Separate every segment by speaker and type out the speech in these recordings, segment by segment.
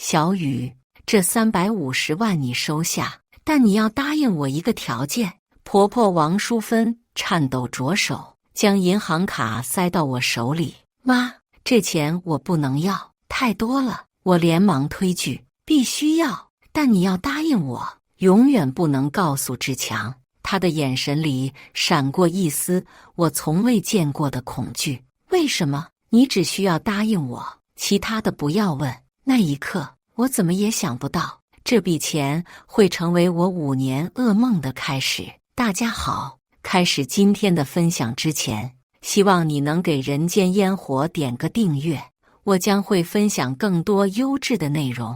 Speaker 1: 小雨，这350万你收下，但你要答应我一个条件。婆婆王淑芬颤抖着手，将银行卡塞到我手里。妈，这钱我不能要，太多了。我连忙推拒，必须要，但你要答应我，永远不能告诉志强。他的眼神里闪过一丝我从未见过的恐惧。为什么？你只需要答应我，其他的不要问。那一刻，我怎么也想不到，这笔钱会成为我5年噩梦的开始。大家好，开始今天的分享之前，希望你能给人间烟火点个订阅，我将会分享更多优质的内容。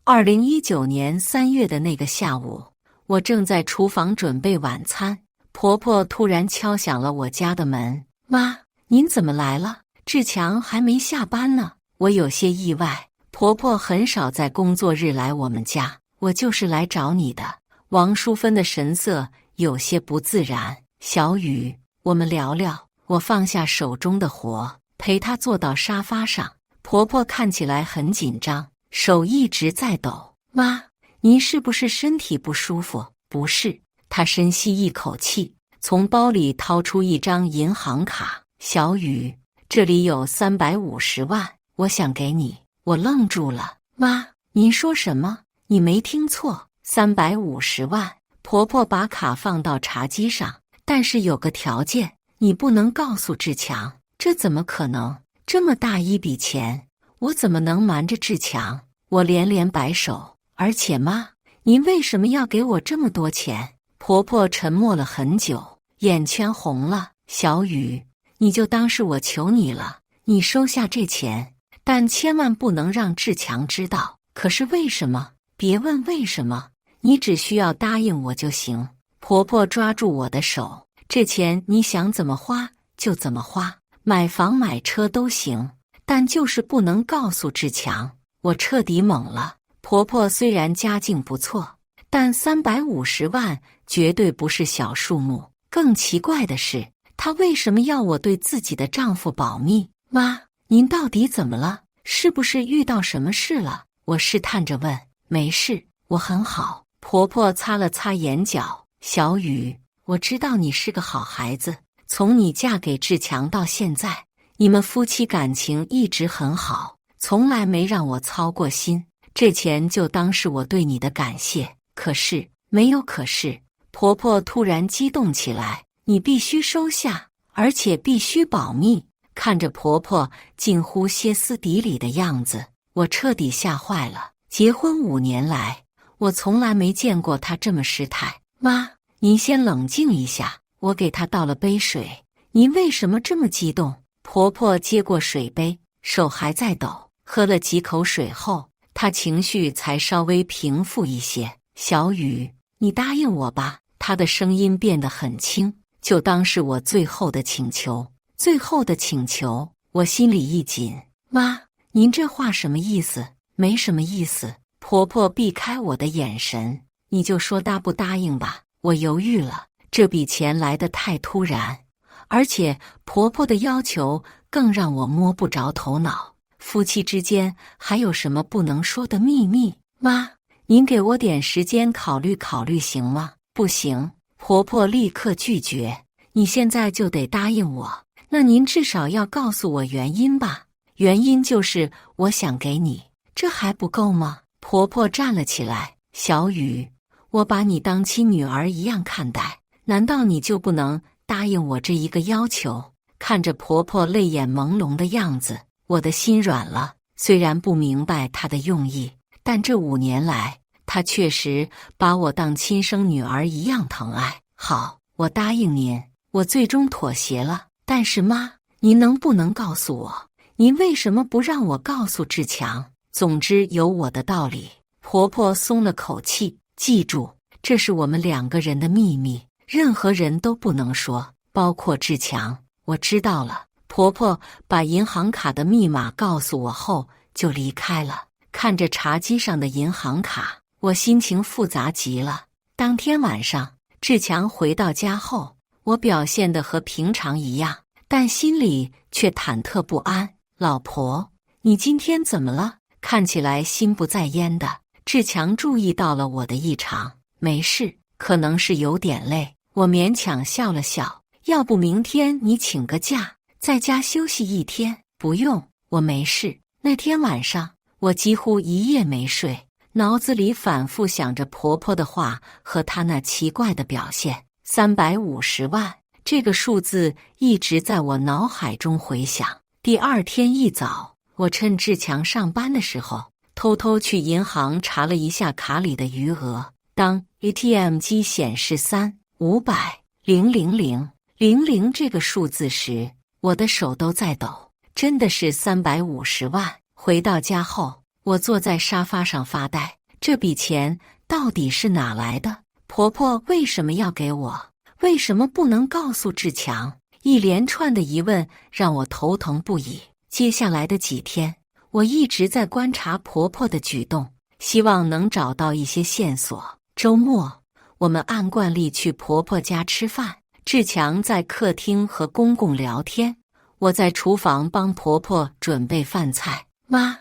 Speaker 1: 2019年3月的那个下午，我正在厨房准备晚餐，婆婆突然敲响了我家的门。妈，您怎么来了？志强还没下班呢。我有些意外，婆婆很少在工作日来我们家，我就是来找你的。王淑芬的神色有些不自然。小雨，我们聊聊。我放下手中的活，陪她坐到沙发上。婆婆看起来很紧张，手一直在抖。妈，您是不是身体不舒服？不是。她深吸一口气，从包里掏出一张银行卡。小雨，这里有350万，我想给你。我愣住了。妈，您说什么？你没听错，350万。婆婆把卡放到茶几上，但是有个条件，你不能告诉志强。这怎么可能？这么大一笔钱，我怎么能瞒着志强？我连连摆手。而且妈，您为什么要给我这么多钱？婆婆沉默了很久，眼圈红了。小雨，你就当是我求你了，你收下这钱，但千万不能让志强知道。可是为什么？别问为什么，你只需要答应我就行。婆婆抓住我的手，这钱你想怎么花就怎么花，买房买车都行，但就是不能告诉志强。我彻底懵了。婆婆虽然家境不错，但350万绝对不是小数目。更奇怪的是，她为什么要我对自己的丈夫保密？妈，您到底怎么了？是不是遇到什么事了？我试探着问。没事，我很好。婆婆擦了擦眼角。小雨，我知道你是个好孩子，从你嫁给志强到现在，你们夫妻感情一直很好，从来没让我操过心。这钱就当是我对你的感谢。可是，没有可是。婆婆突然激动起来，你必须收下，而且必须保密。看着婆婆近乎歇斯底里的样子，我彻底吓坏了。结婚5年来，我从来没见过她这么失态。妈，您先冷静一下。我给她倒了杯水。您为什么这么激动？婆婆接过水杯，手还在抖。喝了几口水后，她情绪才稍微平复一些。小雨，你答应我吧。她的声音变得很轻，就当是我最后的请求。最后的请求。我心里一紧。妈，您这话什么意思？没什么意思。婆婆避开我的眼神。你就说答不答应吧。我犹豫了，这笔钱来得太突然，而且婆婆的要求更让我摸不着头脑。夫妻之间还有什么不能说的秘密？妈，您给我点时间考虑考虑行吗？不行。婆婆立刻拒绝。你现在就得答应我，那您至少要告诉我原因吧。原因就是我想给你。这还不够吗？婆婆站了起来。小雨，我把你当亲女儿一样看待，难道你就不能答应我这一个要求？看着婆婆泪眼朦胧的样子，我的心软了。虽然不明白她的用意，但这5年来，她确实把我当亲生女儿一样疼爱。好，我答应您。我最终妥协了。但是妈，您能不能告诉我，您为什么不让我告诉志强？总之有我的道理。婆婆松了口气。记住，这是我们2个人的秘密，任何人都不能说，包括志强。我知道了。婆婆把银行卡的密码告诉我后就离开了。看着茶几上的银行卡，我心情复杂极了。当天晚上，志强回到家后，我表现得和平常一样，但心里却忐忑不安。老婆，你今天怎么了？看起来心不在焉的。志强注意到了我的异常，没事，可能是有点累。我勉强笑了笑，要不明天你请个假，在家休息一天？不用，我没事。那天晚上，我几乎一夜没睡，脑子里反复想着婆婆的话和她那奇怪的表现。350万，这个数字一直在我脑海中回响。第二天一早，我趁志强上班的时候，偷偷去银行查了一下卡里的余额。当 ATM 机显示3,500,000,000这个数字时，我的手都在抖。真的是350万。回到家后，我坐在沙发上发呆，这笔钱到底是哪来的？婆婆为什么要给我？为什么不能告诉志强？一连串的疑问让我头疼不已。接下来的几天，我一直在观察婆婆的举动，希望能找到一些线索。周末，我们按惯例去婆婆家吃饭，志强在客厅和公公聊天，我在厨房帮婆婆准备饭菜。妈，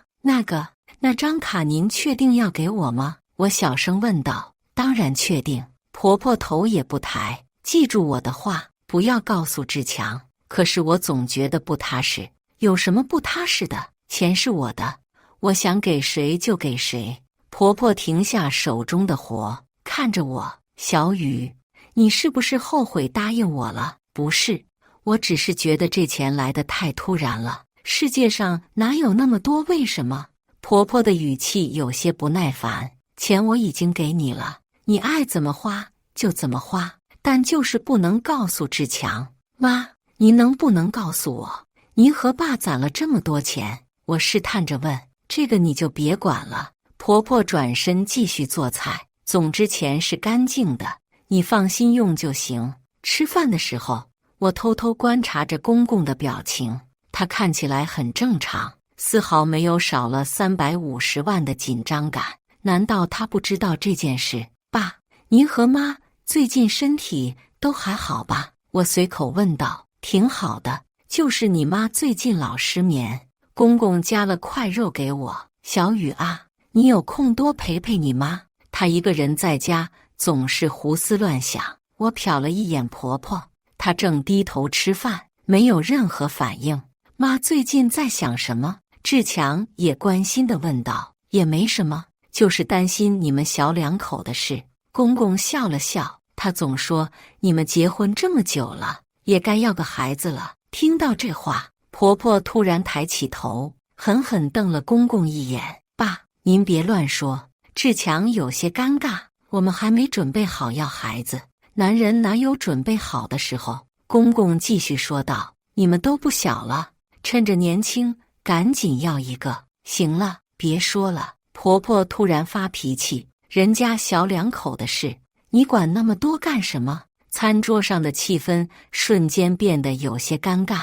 Speaker 1: 那张卡您确定要给我吗？我小声问道。当然确定。婆婆头也不抬。记住我的话，不要告诉志强。可是我总觉得不踏实。有什么不踏实的？钱是我的，我想给谁就给谁。婆婆停下手中的活，看着我。小雨，你是不是后悔答应我了？不是，我只是觉得这钱来得太突然了。世界上哪有那么多为什么？婆婆的语气有些不耐烦。钱我已经给你了，你爱怎么花就怎么花，但就是不能告诉志强。妈，您能不能告诉我，您和爸攒了这么多钱？我试探着问。这个你就别管了。婆婆转身继续做菜。总之钱是干净的，你放心用就行。吃饭的时候，我偷偷观察着公公的表情，他看起来很正常，丝毫没有少了350万的紧张感。难道他不知道这件事？爸，您和妈最近身体都还好吧？我随口问道。挺好的，就是你妈最近老失眠。公公夹了块肉给我。小雨啊，你有空多陪陪你妈，她一个人在家总是胡思乱想。我瞟了一眼婆婆，她正低头吃饭，没有任何反应。妈最近在想什么？志强也关心地问道。也没什么，就是担心你们小两口的事。公公笑了笑，他总说你们结婚这么久了，也该要个孩子了。听到这话，婆婆突然抬起头，狠狠瞪了公公一眼。爸，您别乱说。志强有些尴尬，我们还没准备好要孩子，男人哪有准备好的时候？公公继续说道。你们都不小了，趁着年轻赶紧要一个。行了，别说了。婆婆突然发脾气，人家小两口的事，你管那么多干什么？餐桌上的气氛瞬间变得有些尴尬。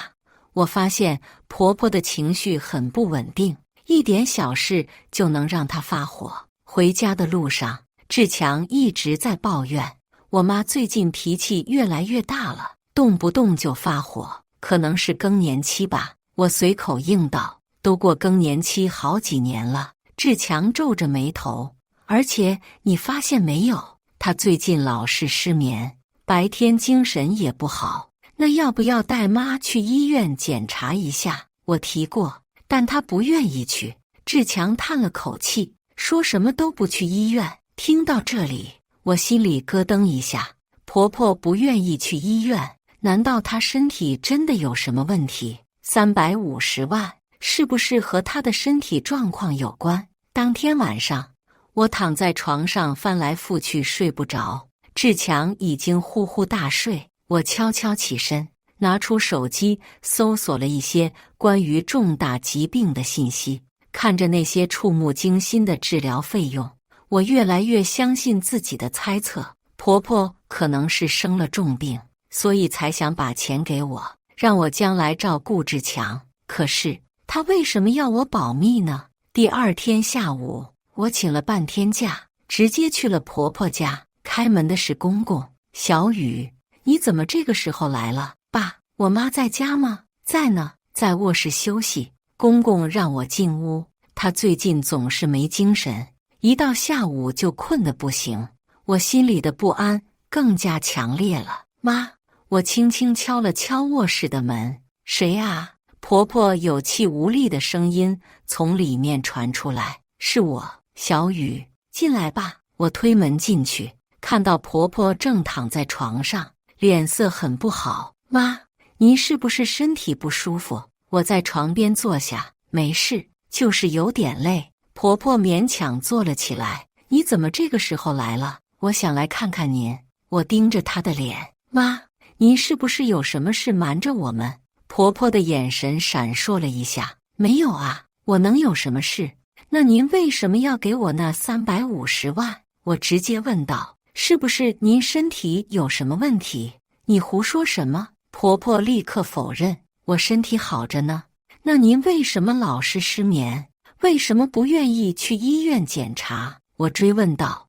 Speaker 1: 我发现婆婆的情绪很不稳定，一点小事就能让她发火。回家的路上，志强一直在抱怨，我妈最近脾气越来越大了，动不动就发火，可能是更年期吧。我随口应道。都过更年期好几年了。志强皱着眉头。而且你发现没有，她最近老是失眠，白天精神也不好。那要不要带妈去医院检查一下？我提过，但她不愿意去。志强叹了口气，说什么都不去医院。听到这里，我心里咯噔一下。婆婆不愿意去医院，难道她身体真的有什么问题？350万是不是和她的身体状况有关？当天晚上，我躺在床上翻来覆去睡不着，志强已经呼呼大睡。我悄悄起身，拿出手机搜索了一些关于重大疾病的信息，看着那些触目惊心的治疗费用，我越来越相信自己的猜测。婆婆可能是生了重病，所以才想把钱给我，让我将来照顾志强。可是她为什么要我保密呢？第二天下午，我请了半天假，直接去了婆婆家。开门的是公公。小雨，你怎么这个时候来了？爸，我妈在家吗？在呢，在卧室休息。公公让我进屋，她最近总是没精神，一到下午就困得不行。我心里的不安更加强烈了。妈，我轻轻敲了敲卧室的门。谁啊？婆婆有气无力的声音从里面传出来。是我，小雨，进来吧。我推门进去，看到婆婆正躺在床上，脸色很不好。妈，您是不是身体不舒服？我在床边坐下，没事，就是有点累。婆婆勉强坐了起来。你怎么这个时候来了？我想来看看您。我盯着她的脸。妈，您是不是有什么事瞒着我们？婆婆的眼神闪烁了一下。没有啊，我能有什么事？那您为什么要给我那350万？我直接问道。是不是您身体有什么问题？你胡说什么？婆婆立刻否认。我身体好着呢。那您为什么老是失眠？为什么不愿意去医院检查？我追问道。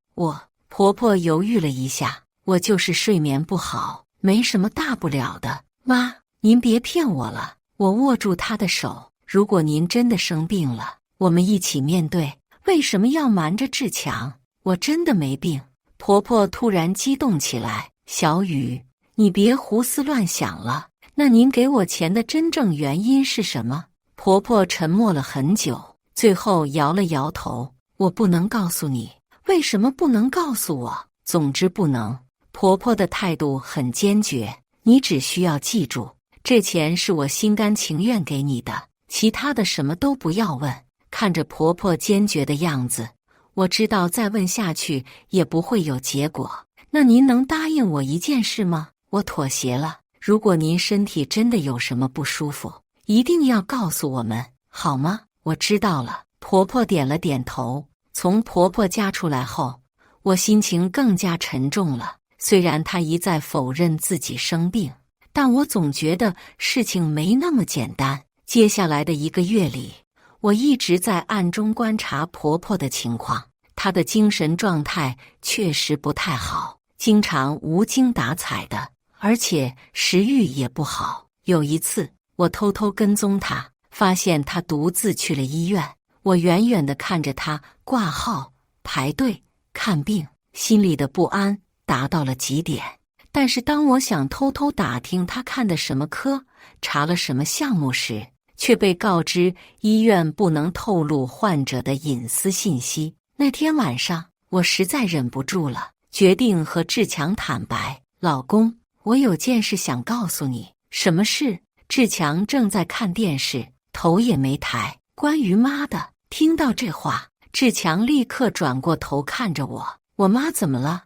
Speaker 1: 婆婆犹豫了一下。我就是睡眠不好，没什么大不了的。妈，您别骗我了。我握住她的手。如果您真的生病了，我们一起面对。为什么要瞒着志强？我真的没病。婆婆突然激动起来。小雨，你别胡思乱想了。那您给我钱的真正原因是什么？婆婆沉默了很久，最后摇了摇头。我不能告诉你。为什么不能告诉我？总之不能。婆婆的态度很坚决。你只需要记住，这钱是我心甘情愿给你的，其他的什么都不要问。看着婆婆坚决的样子，我知道再问下去也不会有结果。那您能答应我一件事吗？我妥协了。如果您身体真的有什么不舒服，一定要告诉我们，好吗？我知道了。婆婆点了点头。从婆婆家出来后，我心情更加沉重了。虽然她一再否认自己生病，但我总觉得事情没那么简单。接下来的1个月里，我一直在暗中观察婆婆的情况。她的精神状态确实不太好，经常无精打采的，而且食欲也不好。有一次，我偷偷跟踪她，发现她独自去了医院。我远远地看着她挂号、排队、看病，心里的不安达到了极点。但是当我想偷偷打听她看的什么科，查了什么项目时，却被告知医院不能透露患者的隐私信息。那天晚上，我实在忍不住了，决定和志强坦白。老公，我有件事想告诉你。什么事？志强正在看电视，头也没抬。关于妈的。听到这话，志强立刻转过头看着我。我妈怎么了？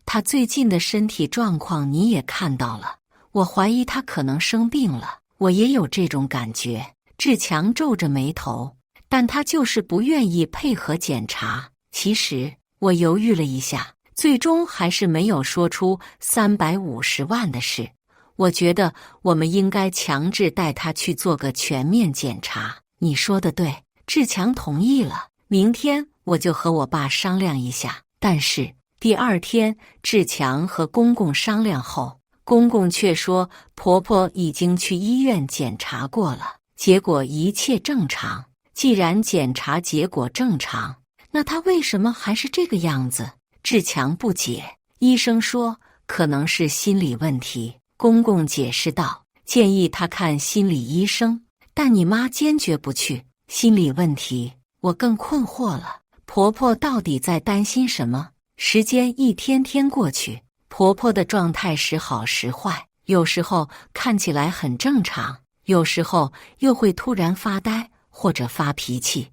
Speaker 1: 她最近的身体状况你也看到了，我怀疑她可能生病了。我也有这种感觉。志强皱着眉头，但他就是不愿意配合检查。其实我犹豫了一下，最终还是没有说出350万的事。我觉得我们应该强制带他去做个全面检查。你说的对。志强同意了。明天我就和我爸商量一下。但是第2天，志强和公公商量后，公公却说婆婆已经去医院检查过了，结果一切正常。既然检查结果正常，那她为什么还是这个样子？志强不解。医生说可能是心理问题。公公解释道，建议她看心理医生，但你妈坚决不去。心理问题，我更困惑了。婆婆到底在担心什么？时间一天天过去，婆婆的状态时好时坏，有时候看起来很正常，有时候又会突然发呆或者发脾气。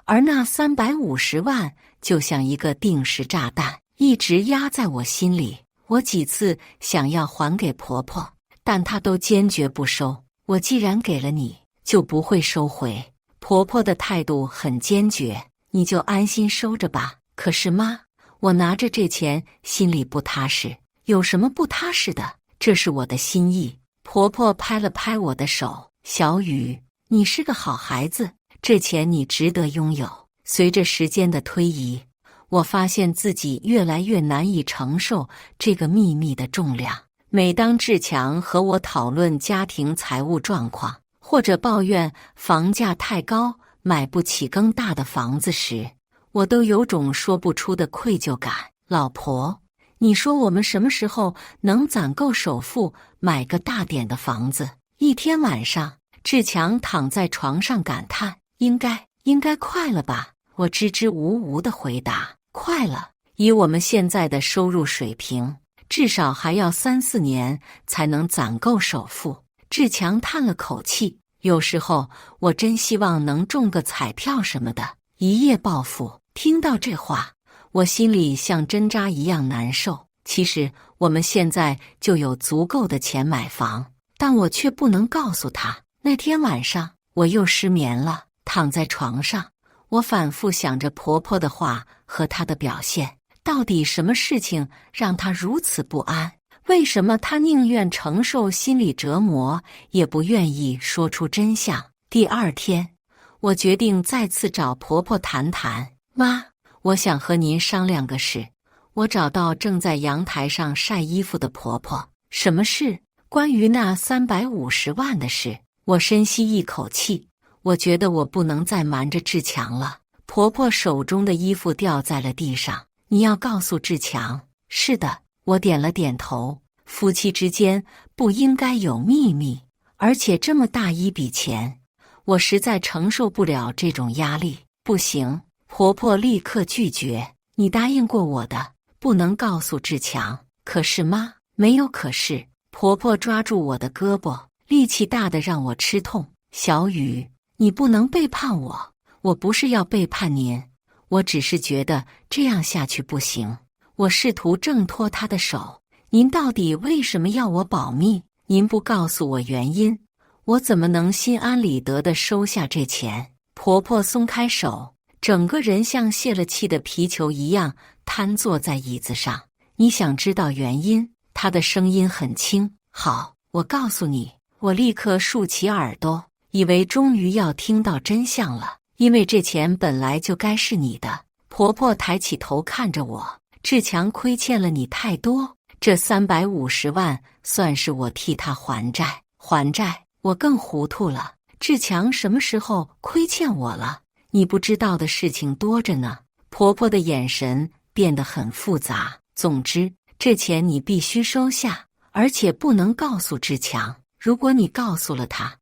Speaker 1: 而那350万就像一个定时炸弹，一直压在我心里。我几次想要还给婆婆，但她都坚决不收。我既然给了你，就不会收回。婆婆的态度很坚决，你就安心收着吧。可是妈，我拿着这钱心里不踏实。有什么不踏实的？这是我的心意。婆婆拍了拍我的手。小雨，你是个好孩子，这钱你值得拥有。随着时间的推移，我发现自己越来越难以承受这个秘密的重量。每当志强和我讨论家庭财务状况，或者抱怨房价太高买不起更大的房子时，我都有种说不出的愧疚感。老婆，你说我们什么时候能攒够首付买个大点的房子？一天晚上，志强躺在床上感叹：应该快了吧？我支支吾吾地回答：快了，以我们现在的收入水平，至少还要3-4年才能攒够首付。志强叹了口气：有时候我真希望能中个彩票什么的，一夜暴富。听到这话，我心里像针扎一样难受。其实我们现在就有足够的钱买房，但我却不能告诉他。那天晚上我又失眠了，躺在床上，我反复想着婆婆的话和她的表现，到底什么事情让她如此不安？为什么她宁愿承受心理折磨，也不愿意说出真相？第二天，我决定再次找婆婆谈谈。妈，我想和您商量个事。我找到正在阳台上晒衣服的婆婆。什么事？关于那350万的事。我深吸一口气，我觉得我不能再瞒着志强了。婆婆手中的衣服掉在了地上。你要告诉志强？是的，我点了点头。夫妻之间不应该有秘密，而且这么大一笔钱，我实在承受不了这种压力。不行，婆婆立刻拒绝。你答应过我的，不能告诉志强。可是妈，没有可是。婆婆抓住我的胳膊，力气大的让我吃痛。小雨，你不能背叛我。我不是要背叛您，我只是觉得这样下去不行。我试图挣脱她的手。您到底为什么要我保密？您不告诉我原因，我怎么能心安理得地收下这钱？婆婆松开手，整个人像泄了气的皮球一样瘫坐在椅子上。你想知道原因？她的声音很轻。好，我告诉你。我立刻竖起耳朵，以为终于要听到真相了，因为这钱本来就该是你的。婆婆抬起头看着我：志强亏欠了你太多，这350万算是我替他还债。还债？我更糊涂了。志强什么时候亏欠我了？你不知道的事情多着呢。婆婆的眼神变得很复杂。总之，这钱你必须收下，而且不能告诉志强。如果你告诉了他，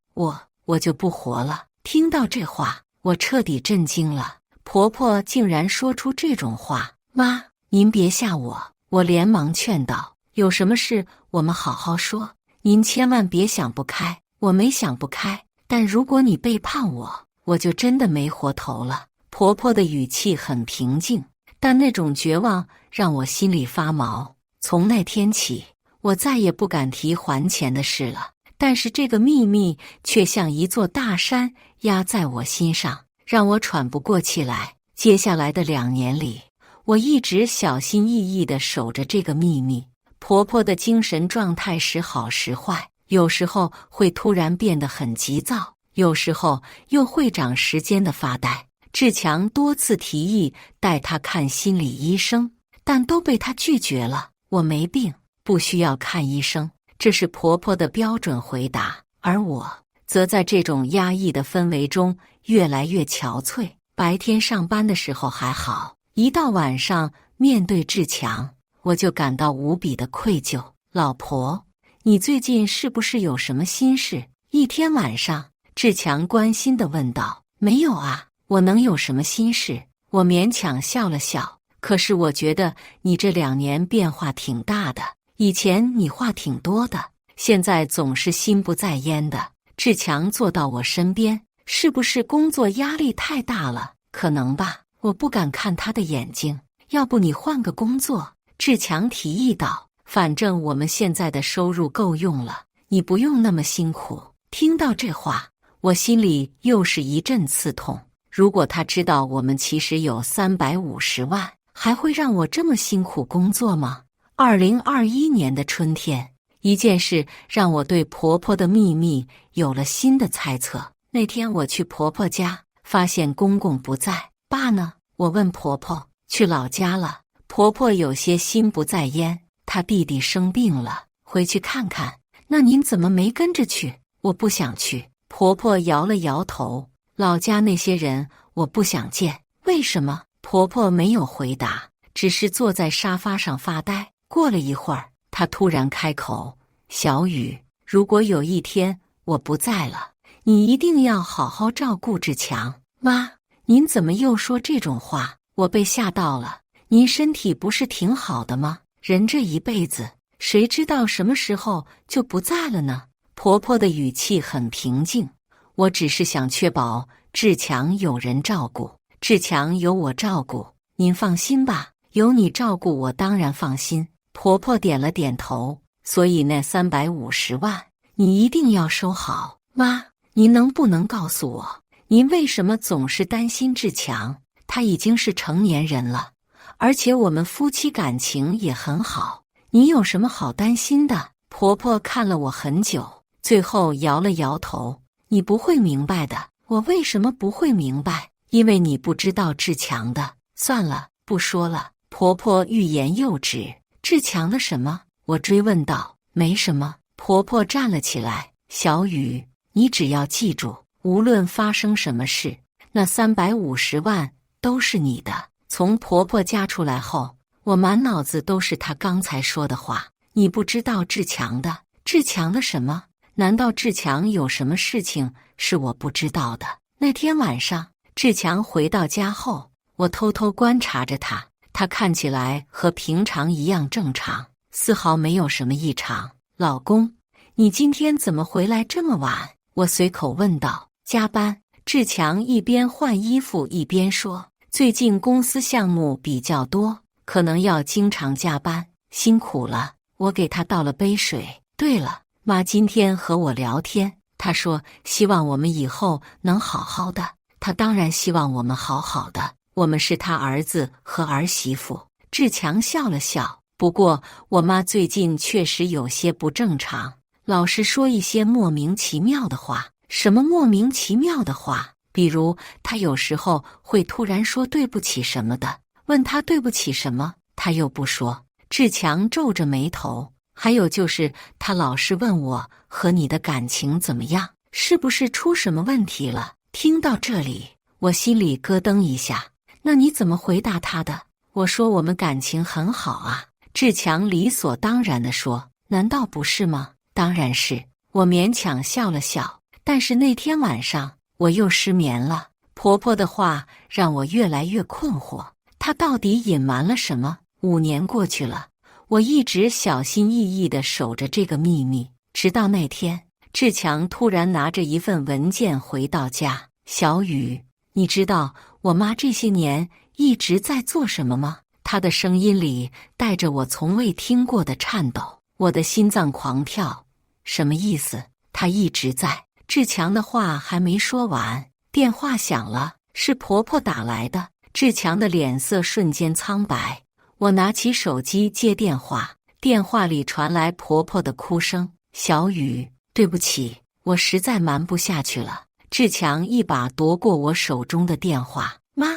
Speaker 1: 我就不活了。听到这话，我彻底震惊了。婆婆竟然说出这种话。妈，您别吓我。我连忙劝道，有什么事我们好好说，您千万别想不开。我没想不开，但如果你背叛我，我就真的没活头了。婆婆的语气很平静，但那种绝望让我心里发毛。从那天起，我再也不敢提还钱的事了。但是这个秘密却像一座大山压在我心上，让我喘不过气来。接下来的2年里，我一直小心翼翼地守着这个秘密。婆婆的精神状态时好时坏，有时候会突然变得很急躁，有时候又会长时间的发呆。志强多次提议带她看心理医生，但都被她拒绝了。我没病，不需要看医生，这是婆婆的标准回答。而我则在这种压抑的氛围中越来越憔悴。白天上班的时候还好，一到晚上面对志强，我就感到无比的愧疚。老婆，你最近是不是有什么心事？一天晚上，志强关心地问道。没有啊，我能有什么心事？我勉强笑了笑。可是我觉得你这2年变化挺大的，以前你话挺多的，现在总是心不在焉的。志强坐到我身边，是不是工作压力太大了？可能吧。我不敢看他的眼睛。要不你换个工作？志强提议道。反正我们现在的收入够用了，你不用那么辛苦。听到这话，我心里又是一阵刺痛。如果他知道我们其实有350万，还会让我这么辛苦工作吗？2021年的春天，一件事让我对婆婆的秘密有了新的猜测。那天我去婆婆家，发现公公不在。爸呢？我问婆婆。去老家了。婆婆有些心不在焉。她弟弟生病了，回去看看。那您怎么没跟着去？我不想去。婆婆摇了摇头。老家那些人我不想见。为什么？婆婆没有回答，只是坐在沙发上发呆。过了一会儿，她突然开口：小雨，如果有一天我不在了，你一定要好好照顾志强。妈，您怎么又说这种话？我被吓到了。您身体不是挺好的吗？人这一辈子，谁知道什么时候就不在了呢？婆婆的语气很平静，我只是想确保志强有人照顾，志强有我照顾，您放心吧，有你照顾我当然放心。婆婆点了点头，所以那350万你一定要收好。妈，您能不能告诉我，您为什么总是担心志强？他已经是成年人了，而且我们夫妻感情也很好，你有什么好担心的？婆婆看了我很久，最后摇了摇头。你不会明白的。我为什么不会明白？因为你不知道志强的。算了，不说了。婆婆欲言又止。志强的什么？我追问道。没什么。婆婆站了起来。小雨，你只要记住，无论发生什么事，那350万都是你的。从婆婆家出来后，我满脑子都是她刚才说的话。你不知道志强的。志强的什么？难道志强有什么事情是我不知道的？那天晚上，志强回到家后，我偷偷观察着他，他看起来和平常一样正常，丝毫没有什么异常。老公，你今天怎么回来这么晚？我随口问道。加班。志强一边换衣服一边说，最近公司项目比较多，可能要经常加班，辛苦了。我给他倒了杯水。对了，妈今天和我聊天，她说希望我们以后能好好的。她当然希望我们好好的，我们是她儿子和儿媳妇。志强笑了笑。不过我妈最近确实有些不正常，老是说一些莫名其妙的话。什么莫名其妙的话？比如她有时候会突然说对不起什么的，问她对不起什么，她又不说。志强皱着眉头。还有就是他老是问我和你的感情怎么样，是不是出什么问题了？听到这里，我心里咯噔一下。那你怎么回答他的？我说我们感情很好啊。志强理所当然地说。难道不是吗？当然是。我勉强笑了笑。但是那天晚上我又失眠了。婆婆的话让我越来越困惑，她到底隐瞒了什么？5年过去了，我一直小心翼翼地守着这个秘密，直到那天，志强突然拿着一份文件回到家。小雨，你知道我妈这些年一直在做什么吗？她的声音里带着我从未听过的颤抖，我的心脏狂跳。什么意思？她一直在。志强的话还没说完，电话响了，是婆婆打来的。志强的脸色瞬间苍白。我拿起手机接电话，电话里传来婆婆的哭声。小雨，对不起，我实在瞒不下去了。志强一把夺过我手中的电话。妈，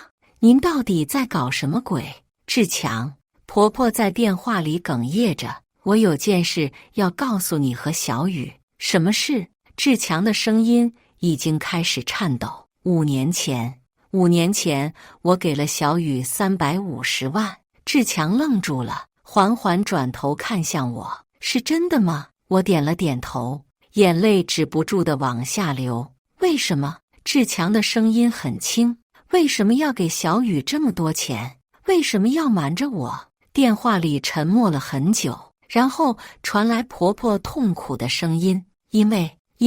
Speaker 1: 您到底在搞什么鬼？志强，婆婆在电话里哽咽着。我有件事要告诉你和小雨。什么事？志强的声音已经开始颤抖。5年前，我给了小雨350万。志强愣住了，缓缓转头看向我。是真的吗？我点了点头，眼泪止不住地往下流。为什么？志强的声音很轻。为什么要给小雨这么多钱？为什么要瞒着我？电话里沉默了很久，然后传来婆婆痛苦的声音。因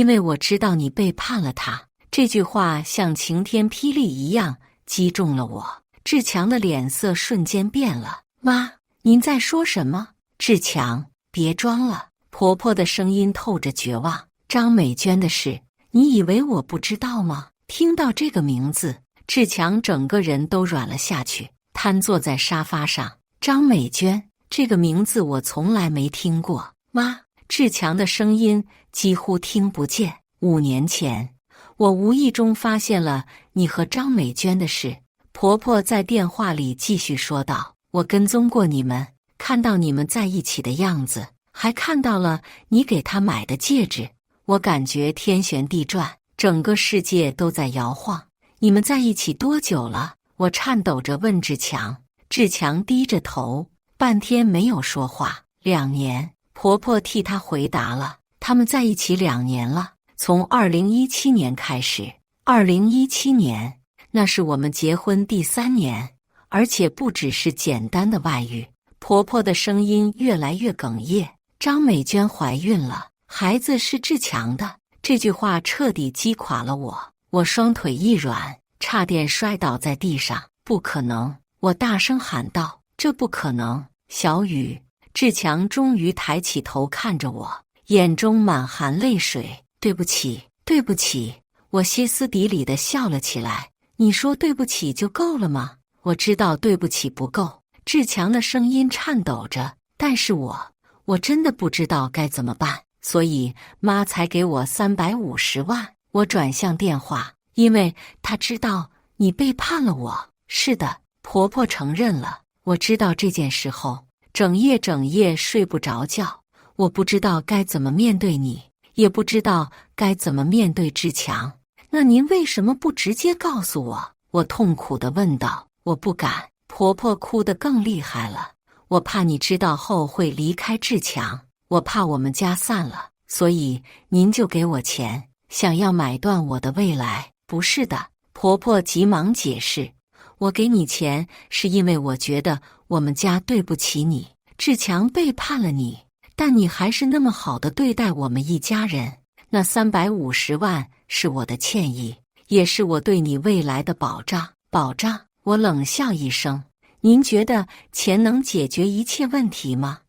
Speaker 1: 为我知道你背叛了他。这句话像晴天霹雳一样击中了我。志强的脸色瞬间变了。妈，您在说什么？志强，别装了。婆婆的声音透着绝望。张美娟的事，你以为我不知道吗？听到这个名字，志强整个人都软了下去，瘫坐在沙发上。张美娟，这个名字我从来没听过。妈，志强的声音几乎听不见。5年前，我无意中发现了你和张美娟的事。婆婆在电话里继续说道，我跟踪过你们，看到你们在一起的样子，还看到了你给她买的戒指。我感觉天旋地转，整个世界都在摇晃。你们在一起多久了？我颤抖着问志强。志强低着头，半天没有说话。2年，婆婆替他回答了。他们在一起2年了，从2017年开始。2017年，那是我们结婚第3年，而且不只是简单的外遇。婆婆的声音越来越哽咽。张美娟怀孕了，孩子是志强的。这句话彻底击垮了我，我双腿一软，差点摔倒在地上。不可能！我大声喊道：“这不可能！”小雨，志强终于抬起头看着我，眼中满含泪水。对不起，对不起！我歇斯底里地笑了起来。你说对不起就够了吗？我知道对不起不够。志强的声音颤抖着，但是我真的不知道该怎么办，所以妈才给我350万。我转向电话，因为她知道你背叛了我。是的，婆婆承认了。我知道这件事后，整夜睡不着觉。我不知道该怎么面对你，也不知道该怎么面对志强。那您为什么不直接告诉我？我痛苦地问道。我不敢。婆婆哭得更厉害了。我怕你知道后会离开志强，我怕我们家散了，所以您就给我钱，想要买断我的未来。不是的，婆婆急忙解释，我给你钱是因为我觉得我们家对不起你，志强背叛了你，但你还是那么好的对待我们一家人。那350万是我的歉意，也是我对你未来的保障。保障？我冷笑一声。您觉得钱能解决一切问题吗？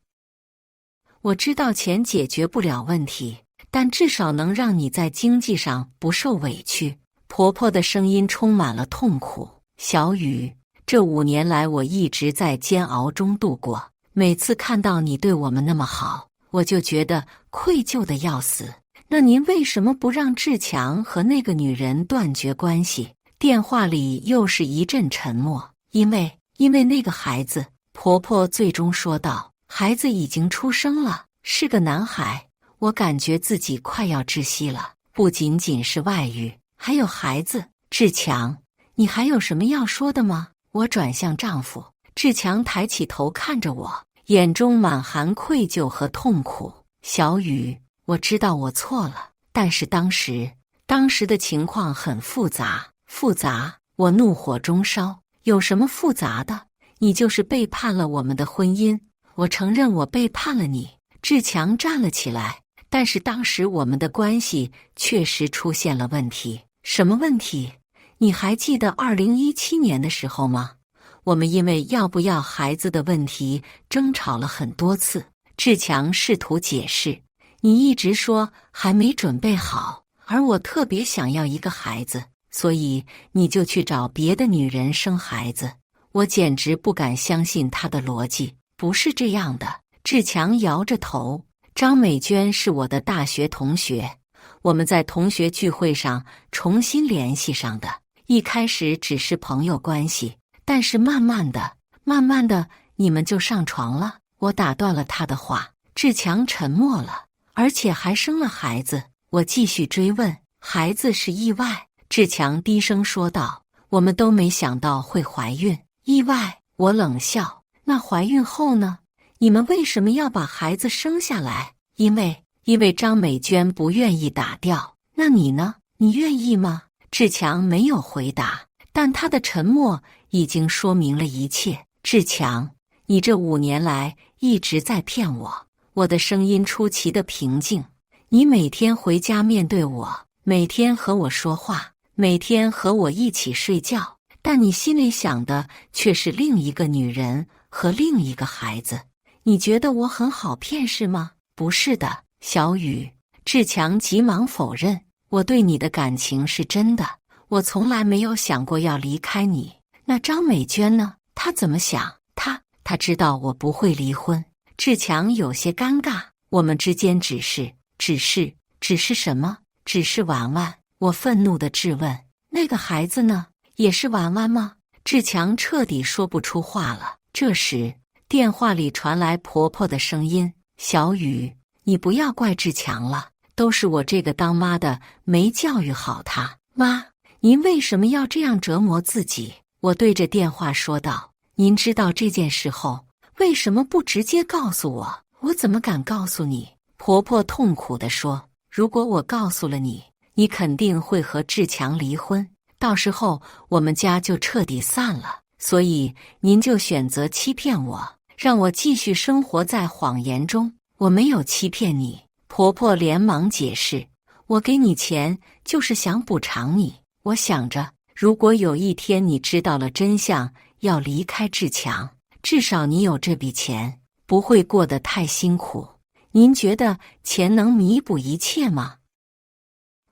Speaker 1: 我知道钱解决不了问题，但至少能让你在经济上不受委屈。婆婆的声音充满了痛苦。小雨，这5年来我一直在煎熬中度过，每次看到你对我们那么好，我就觉得愧疚的要死。那您为什么不让志强和那个女人断绝关系？电话里又是一阵沉默。因为那个孩子，婆婆最终说道，孩子已经出生了，是个男孩。我感觉自己快要窒息了。不仅仅是外遇，还有孩子。志强，你还有什么要说的吗？我转向丈夫。志强抬起头看着我，眼中满含愧疚和痛苦。小雨，我知道我错了，但是当时的情况很复杂。我怒火中烧。有什么复杂的？你就是背叛了我们的婚姻。我承认我背叛了你。志强站了起来。但是当时我们的关系确实出现了问题。什么问题？你还记得2017年的时候吗？我们因为要不要孩子的问题争吵了很多次。志强试图解释，你一直说还没准备好，而我特别想要一个孩子，所以你就去找别的女人生孩子。我简直不敢相信他的逻辑。不是这样的。志强摇着头。张美娟是我的大学同学，我们在同学聚会上重新联系上的，一开始只是朋友关系，但是慢慢的，你们就上床了。我打断了他的话。志强沉默了。而且还生了孩子。我继续追问，孩子是意外。志强低声说道，我们都没想到会怀孕。意外？我冷笑。那怀孕后呢？你们为什么要把孩子生下来？因为张美娟不愿意打掉。那你呢？你愿意吗？志强没有回答，但他的沉默已经说明了一切。志强，你这5年来一直在骗我。我的声音出奇的平静。你每天回家面对我，每天和我说话，每天和我一起睡觉，但你心里想的却是另一个女人和另一个孩子。你觉得我很好骗是吗？不是的，小雨。志强急忙否认，我对你的感情是真的，我从来没有想过要离开你。那张美娟呢？她怎么想？她知道我不会离婚。志强有些尴尬，我们之间只是什么？只是玩玩。我愤怒地质问，那个孩子呢？也是玩玩吗？志强彻底说不出话了。这时电话里传来婆婆的声音，小雨，你不要怪志强了，都是我这个当妈的没教育好她。妈，您为什么要这样折磨自己？我对着电话说道。您知道这件事后，为什么不直接告诉我？我怎么敢告诉你？婆婆痛苦地说。如果我告诉了你，你肯定会和志强离婚，到时候我们家就彻底散了。所以您就选择欺骗我，让我继续生活在谎言中。我没有欺骗你。婆婆连忙解释，我给你钱就是想补偿你。我想着，如果有一天你知道了真相，要离开志强，至少你有这笔钱，不会过得太辛苦。您觉得钱能弥补一切吗？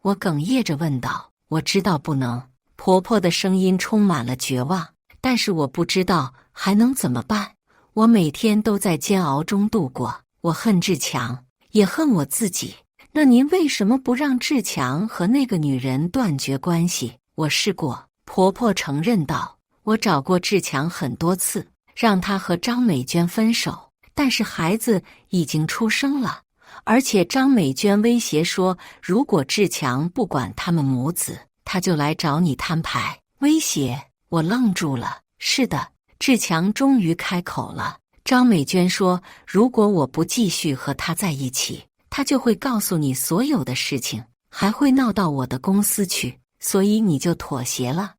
Speaker 1: 我哽咽着问道。我知道不能。婆婆的声音充满了绝望，但是我不知道还能怎么办。我每天都在煎熬中度过，我恨志强，也恨我自己。那您为什么不让志强和那个女人断绝关系？我试过。婆婆承认道。我找过志强很多次，让他和张美娟分手，但是孩子已经出生了，而且张美娟威胁说，如果志强不管他们母子，他就来找你摊牌。威胁？我愣住了。是的，志强终于开口了。张美娟说，如果我不继续和他在一起，他就会告诉你所有的事情，还会闹到我的公司去，所以你就妥协了。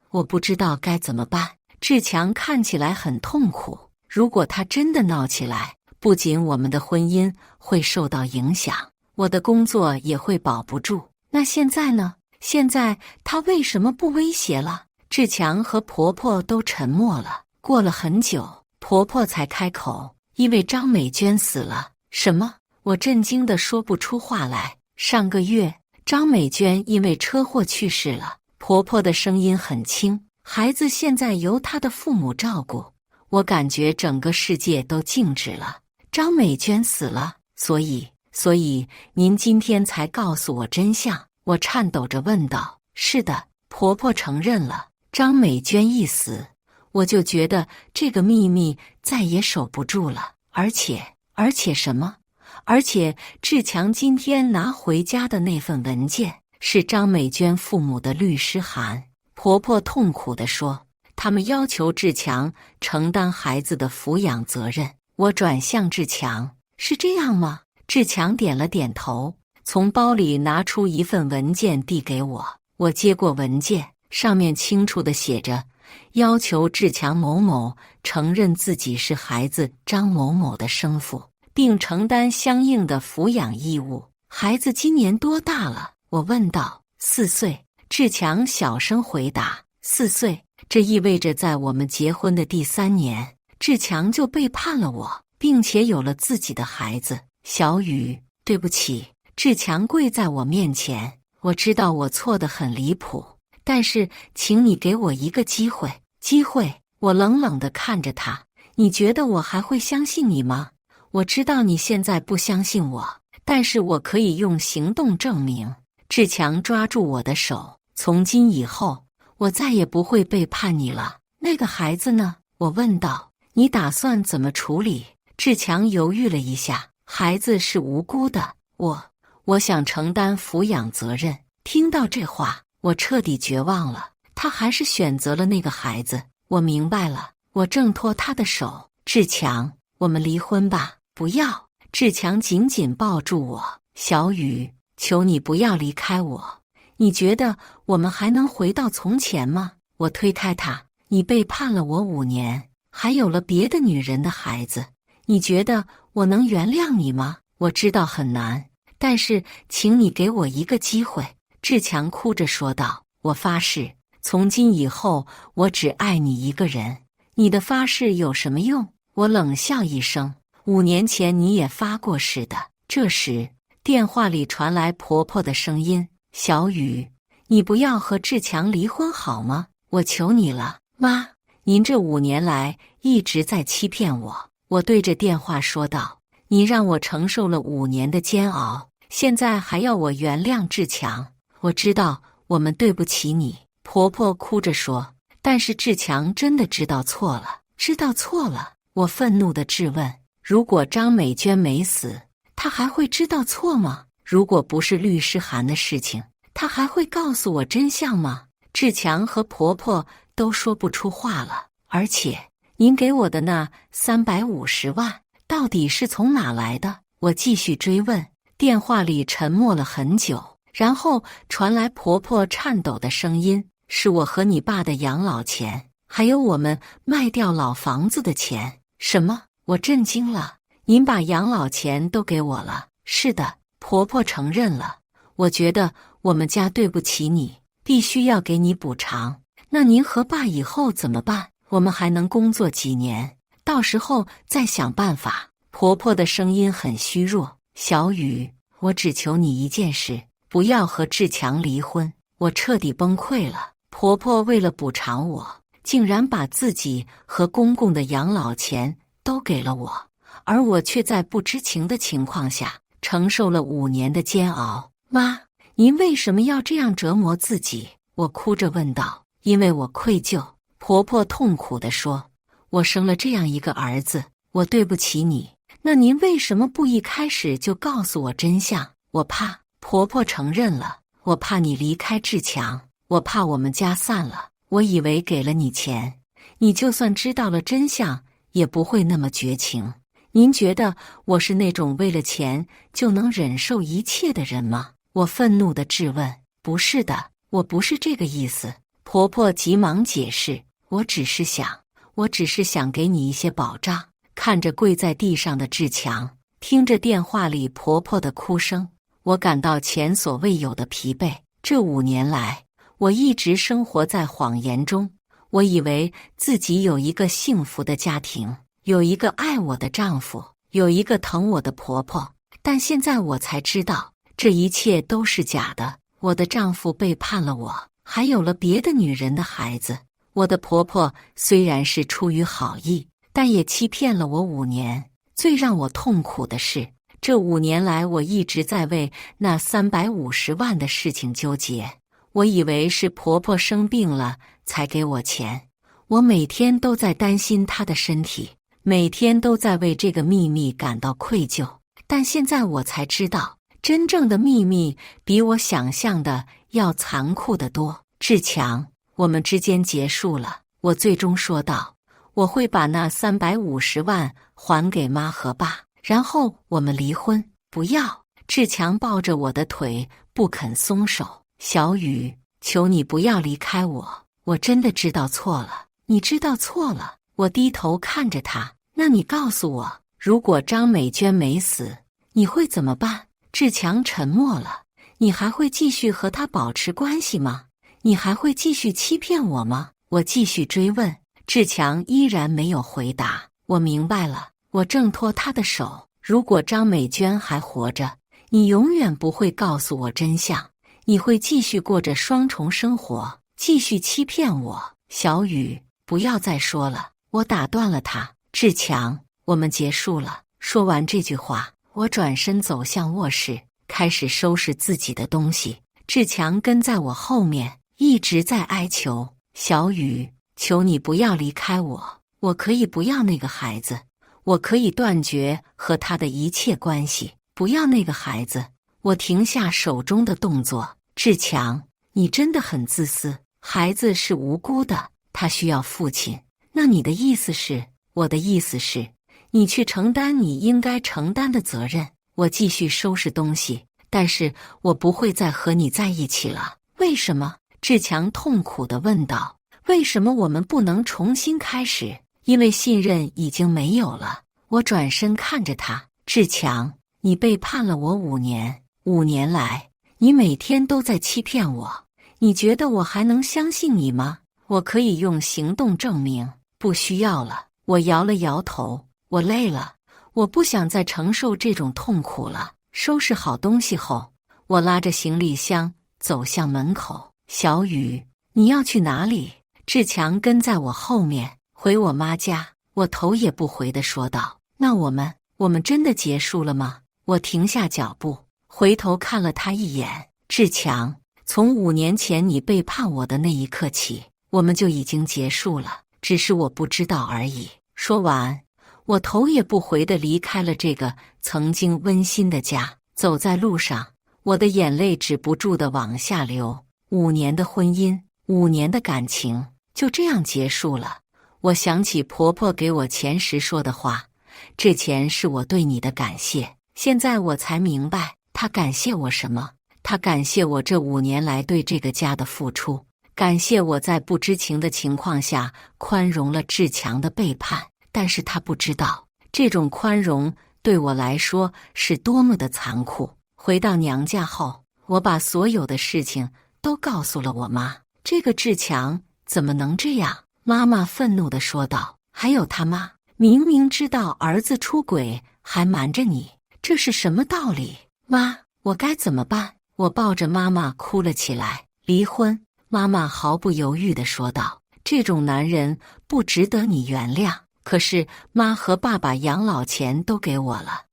Speaker 1: 我不知道该怎么办。志强看起来很痛苦，如果他真的闹起来，不仅我们的婚姻会受到影响，我的工作也会保不住。那现在呢？现在他为什么不威胁了？志强和婆婆都沉默了。过了很久，婆婆才开口，因为张美娟死了。什么？我震惊地说不出话来。上个月，张美娟因为车祸去世了。婆婆的声音很轻，孩子现在由她的父母照顾。我感觉整个世界都静止了。张美娟死了，所以您今天才告诉我真相？我颤抖着问道。是的，婆婆承认了。张美娟一死，我就觉得这个秘密再也守不住了。而且什么？而且志强今天拿回家的那份文件是张美娟父母的律师函。婆婆痛苦地说，他们要求志强承担孩子的抚养责任。我转向志强，是这样吗？志强点了点头，从包里拿出一份文件递给我。我接过文件，上面清楚地写着，要求志强某某承认自己是孩子张某某的生父，并承担相应的抚养义务。孩子今年多大了？我问道。4岁。志强小声回答。4岁，这意味着在我们结婚的第3年，志强就背叛了我，并且有了自己的孩子。小雨，对不起。志强跪在我面前，我知道我错得很离谱，但是请你给我一个机会。机会？我冷冷地看着他。你觉得我还会相信你吗？我知道你现在不相信我，但是我可以用行动证明。志强抓住我的手，从今以后，我再也不会背叛你了。那个孩子呢？我问道。你打算怎么处理？志强犹豫了一下。孩子是无辜的，我想承担抚养责任。听到这话，我彻底绝望了。他还是选择了那个孩子。我明白了。我挣脱他的手。志强，我们离婚吧。不要。志强紧紧抱住我。小雨，求你不要离开我。你觉得我们还能回到从前吗？我推开他。你背叛了我5年，还有了别的女人的孩子，你觉得我能原谅你吗？我知道很难，但是请你给我一个机会。志强哭着说道。我发誓，从今以后我只爱你一个人。你的发誓有什么用？我冷笑一声。5年前你也发过誓的。这时电话里传来婆婆的声音。小雨，你不要和志强离婚好吗？我求你了。妈，您这5年来一直在欺骗我。我对着电话说道。你让我承受了5年的煎熬，现在还要我原谅志强。我知道我们对不起你。婆婆哭着说。但是志强真的知道错了。知道错了？我愤怒地质问。如果张美娟没死，她还会知道错吗？如果不是律师函的事情，他还会告诉我真相吗？志强和婆婆都说不出话了。而且您给我的那350万到底是从哪来的？我继续追问。电话里沉默了很久，然后传来婆婆颤抖的声音：是我和你爸的养老钱，还有我们卖掉老房子的钱。什么？我震惊了。您把养老钱都给我了？是的，婆婆承认了。我觉得我们家对不起你，必须要给你补偿。那您和爸以后怎么办？我们还能工作几年？到时候再想办法。婆婆的声音很虚弱。小雨，我只求你一件事，不要和志强离婚。我彻底崩溃了。婆婆为了补偿我，竟然把自己和公公的养老钱都给了我，而我却在不知情的情况下承受了5年的煎熬。妈，您为什么要这样折磨自己？我哭着问道。因为我愧疚。婆婆痛苦地说，我生了这样一个儿子，我对不起你。那您为什么不一开始就告诉我真相？我怕。婆婆承认了，我怕你离开志强，我怕我们家散了。我以为给了你钱，你就算知道了真相，也不会那么绝情。您觉得我是那种为了钱就能忍受一切的人吗？我愤怒地质问。不是的，我不是这个意思。婆婆急忙解释，我只是想给你一些保障。看着跪在地上的志强，听着电话里婆婆的哭声，我感到前所未有的疲惫。这5年来，我一直生活在谎言中。我以为自己有一个幸福的家庭，有一个爱我的丈夫，有一个疼我的婆婆，但现在我才知道，这一切都是假的。我的丈夫背叛了我，还有了别的女人的孩子。我的婆婆虽然是出于好意，但也欺骗了我5年。最让我痛苦的是，这5年来我一直在为那350万的事情纠结。我以为是婆婆生病了才给我钱，我每天都在担心她的身体，每天都在为这个秘密感到愧疚。但现在我才知道，真正的秘密比我想象的要残酷得多。志强，我们之间结束了。我最终说道，我会把那350万还给妈和爸，然后我们离婚。不要！志强抱着我的腿不肯松手。小雨，求你不要离开我，我真的知道错了。你知道错了。我低头看着他。那你告诉我，如果张美娟没死，你会怎么办？志强沉默了。你还会继续和她保持关系吗？你还会继续欺骗我吗？我继续追问。志强依然没有回答。我明白了。我挣脱他的手。如果张美娟还活着，你永远不会告诉我真相，你会继续过着双重生活，继续欺骗我。小雨，不要再说了。我打断了他。志强，我们结束了。说完这句话，我转身走向卧室，开始收拾自己的东西。志强跟在我后面，一直在哀求。小雨，求你不要离开我，我可以不要那个孩子，我可以断绝和他的一切关系，不要那个孩子。我停下手中的动作。志强，你真的很自私。孩子是无辜的，他需要父亲。那你的意思是？我的意思是，你去承担你应该承担的责任。我继续收拾东西，但是我不会再和你在一起了。为什么？志强痛苦地问道。为什么我们不能重新开始？因为信任已经没有了。我转身看着他。志强，你背叛了我5年，5年来，你每天都在欺骗我。你觉得我还能相信你吗？我可以用行动证明。不需要了。我摇了摇头。我累了，我不想再承受这种痛苦了。收拾好东西后，我拉着行李箱走向门口。小雨，你要去哪里？志强跟在我后面。回我妈家。我头也不回地说道。那我们真的结束了吗？我停下脚步，回头看了他一眼。志强，从5年前你背叛我的那一刻起，我们就已经结束了，只是我不知道而已。说完，我头也不回地离开了这个曾经温馨的家。走在路上，我的眼泪止不住地往下流。5年的婚姻，5年的感情，就这样结束了。我想起婆婆给我钱时说的话，这钱是我对你的感谢。现在我才明白，她感谢我什么？她感谢我这5年来对这个家的付出，感谢我在不知情的情况下宽容了志强的背叛。但是她不知道，这种宽容对我来说是多么的残酷。回到娘家后，我把所有的事情都告诉了我妈。这个志强怎么能这样？妈妈愤怒地说道。还有他妈，明明知道儿子出轨，还瞒着你，这是什么道理？妈，我该怎么办？我抱着妈妈哭了起来。离婚，妈妈毫不犹豫地说道。这种男人不值得你原谅。可是妈和爸爸养老钱都给我了，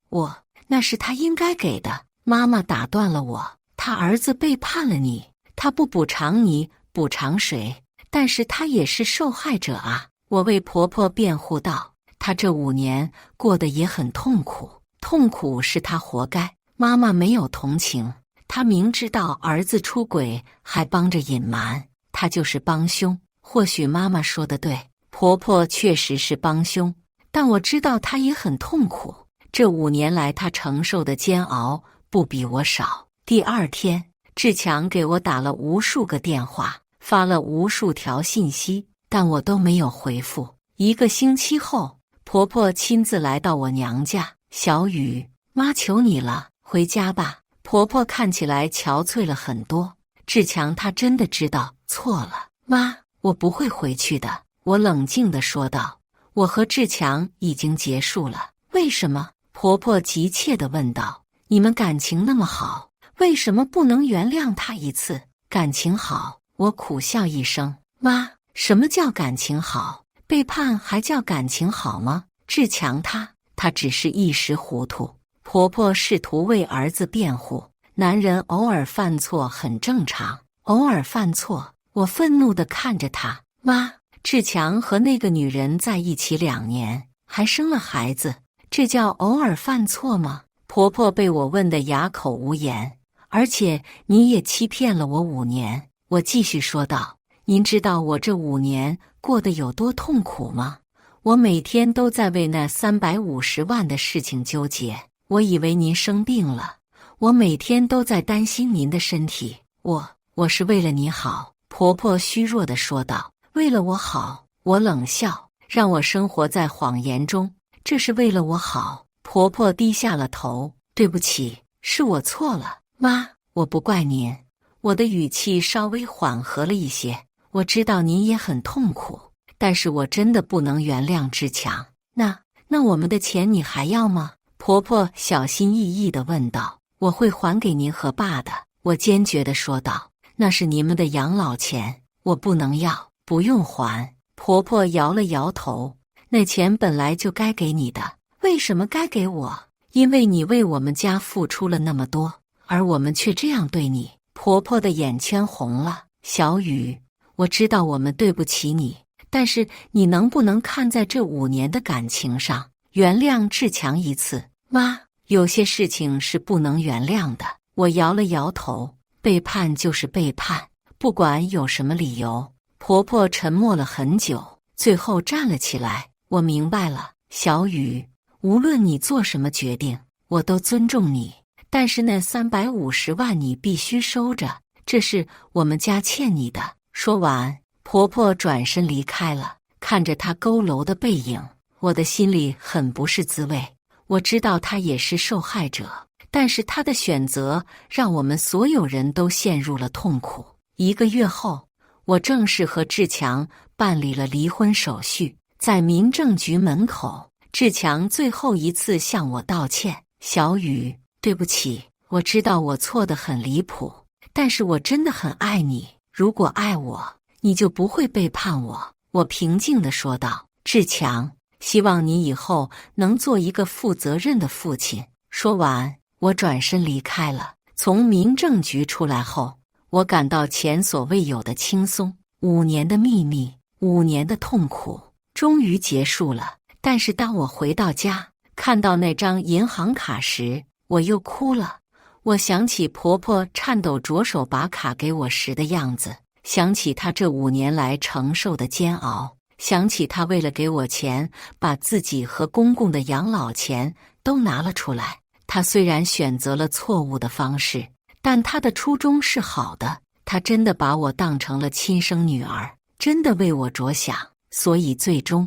Speaker 1: 那是他应该给的。妈妈打断了我。他儿子背叛了你，他不补偿你，补偿谁？但是他也是受害者啊！我为婆婆辩护道。他这5年过得也很痛苦，痛苦是他活该。妈妈没有同情，他明知道儿子出轨还帮着隐瞒，他就是帮凶。或许妈妈说的对，婆婆确实是帮凶，但我知道她也很痛苦。这5年来她承受的煎熬不比我少。第2天，志强给我打了无数个电话，发了无数条信息，但我都没有回复。1个星期后，婆婆亲自来到我娘家。小雨，妈求你了，回家吧。婆婆看起来憔悴了很多。志强他真的知道错了。妈，我不会回去的。我冷静地说道。我和志强已经结束了。为什么？婆婆急切地问道。你们感情那么好，为什么不能原谅他一次？感情好，我苦笑一声。妈，什么叫感情好？背叛还叫感情好吗？志强他只是一时糊涂。婆婆试图为儿子辩护，男人偶尔犯错很正常，偶尔犯错。我愤怒地看着他。妈，志强和那个女人在一起2年，还生了孩子，这叫偶尔犯错吗？婆婆被我问得哑口无言。而且你也欺骗了我5年。我继续说道。您知道我这5年过得有多痛苦吗？我每天都在为那350万的事情纠结。我以为您生病了，我每天都在担心您的身体。我是为了你好。婆婆虚弱地说道。为了我好？我冷笑。让我生活在谎言中，这是为了我好。婆婆低下了头。对不起，是我错了。妈，我不怪您。我的语气稍微缓和了一些。我知道您也很痛苦，但是我真的不能原谅志强。那我们的钱你还要吗？婆婆小心翼翼地问道。我会还给您和爸的。我坚决地说道。那是你们的养老钱，我不能要。不用还。婆婆摇了摇头。那钱本来就该给你的。为什么该给我？因为你为我们家付出了那么多，而我们却这样对你。婆婆的眼圈红了。小雨，我知道我们对不起你，但是你能不能看在这5年的感情上，原谅志强一次？妈，有些事情是不能原谅的。我摇了摇头。背叛就是背叛，不管有什么理由。婆婆沉默了很久，最后站了起来。我明白了，小雨，无论你做什么决定，我都尊重你。但是那350万你必须收着，这是我们家欠你的。说完，婆婆转身离开了。看着她佝偻的背影，我的心里很不是滋味。我知道她也是受害者，但是她的选择让我们所有人都陷入了痛苦。1个月后，我正式和志强办理了离婚手续。在民政局门口，志强最后一次向我道歉。小雨，对不起，我知道我错得很离谱，但是我真的很爱你。如果爱我，你就不会背叛我。我平静地说道。志强，希望你以后能做一个负责任的父亲。说完，我转身离开了。从民政局出来后，我感到前所未有的轻松。5年的秘密，5年的痛苦，终于结束了。但是当我回到家，看到那张银行卡时，我又哭了。我想起婆婆颤抖着手把卡给我时的样子，想起她这5年来承受的煎熬，想起她为了给我钱，把自己和公公的养老钱都拿了出来。她虽然选择了错误的方式，但她的初衷是好的。她真的把我当成了亲生女儿，真的为我着想。所以最终，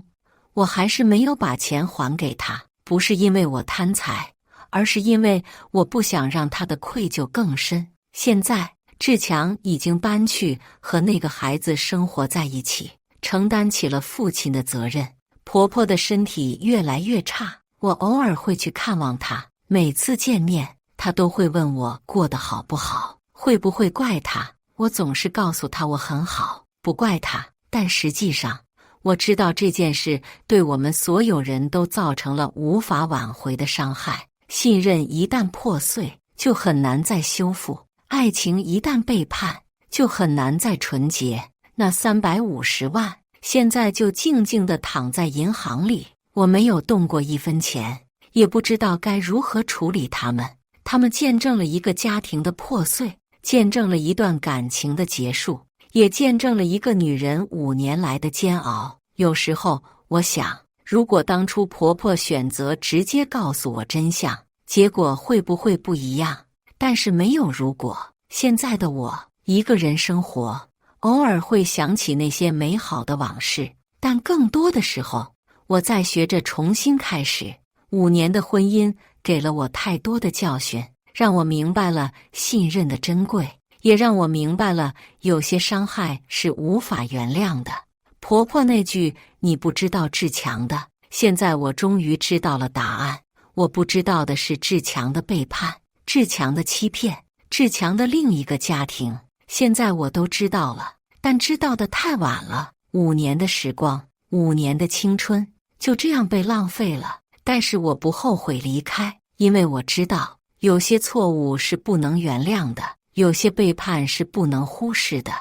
Speaker 1: 我还是没有把钱还给她，不是因为我贪财，而是因为我不想让她的愧疚更深。现在，志强已经搬去和那个孩子生活在一起，承担起了父亲的责任。婆婆的身体越来越差，我偶尔会去看望她，每次见面，她都会问我过得好不好，会不会怪她。我总是告诉她我很好，不怪她，但实际上，我知道这件事对我们所有人都造成了无法挽回的伤害。信任一旦破碎，就很难再修复；爱情一旦背叛，就很难再纯洁。那350万，现在就静静地躺在银行里，我没有动过1分钱，也不知道该如何处理它们。它们见证了一个家庭的破碎，见证了一段感情的结束，也见证了一个女人5年来的煎熬。有时候我想，如果当初婆婆选择直接告诉我真相，结果会不会不一样？但是没有如果。现在的我一个人生活，偶尔会想起那些美好的往事，但更多的时候，我在学着重新开始。5年的婚姻给了我太多的教训，让我明白了信任的珍贵，也让我明白了有些伤害是无法原谅的。婆婆那句“你不知道志强的”，现在我终于知道了答案。我不知道的是志强的背叛，志强的欺骗，志强的另一个家庭。现在我都知道了，但知道的太晚了。5年的时光，5年的青春，就这样被浪费了。但是我不后悔离开，因为我知道，有些错误是不能原谅的，有些背叛是不能忽视的。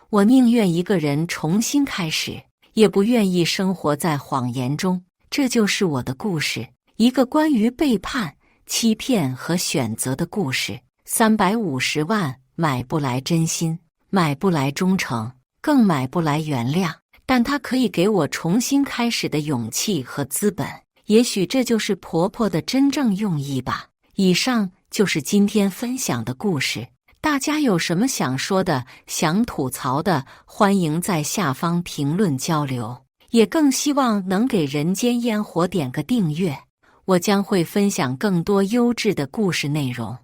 Speaker 1: 我宁愿一个人重新开始，也不愿意生活在谎言中。这就是我的故事，一个关于背叛、欺骗和选择的故事。350万买不来真心，买不来忠诚，更买不来原谅，但它可以给我重新开始的勇气和资本。也许这就是婆婆的真正用意吧。以上就是今天分享的故事。大家有什么想说的、想吐槽的，欢迎在下方评论交流。也更希望能给人间烟火点个订阅，我将会分享更多优质的故事内容。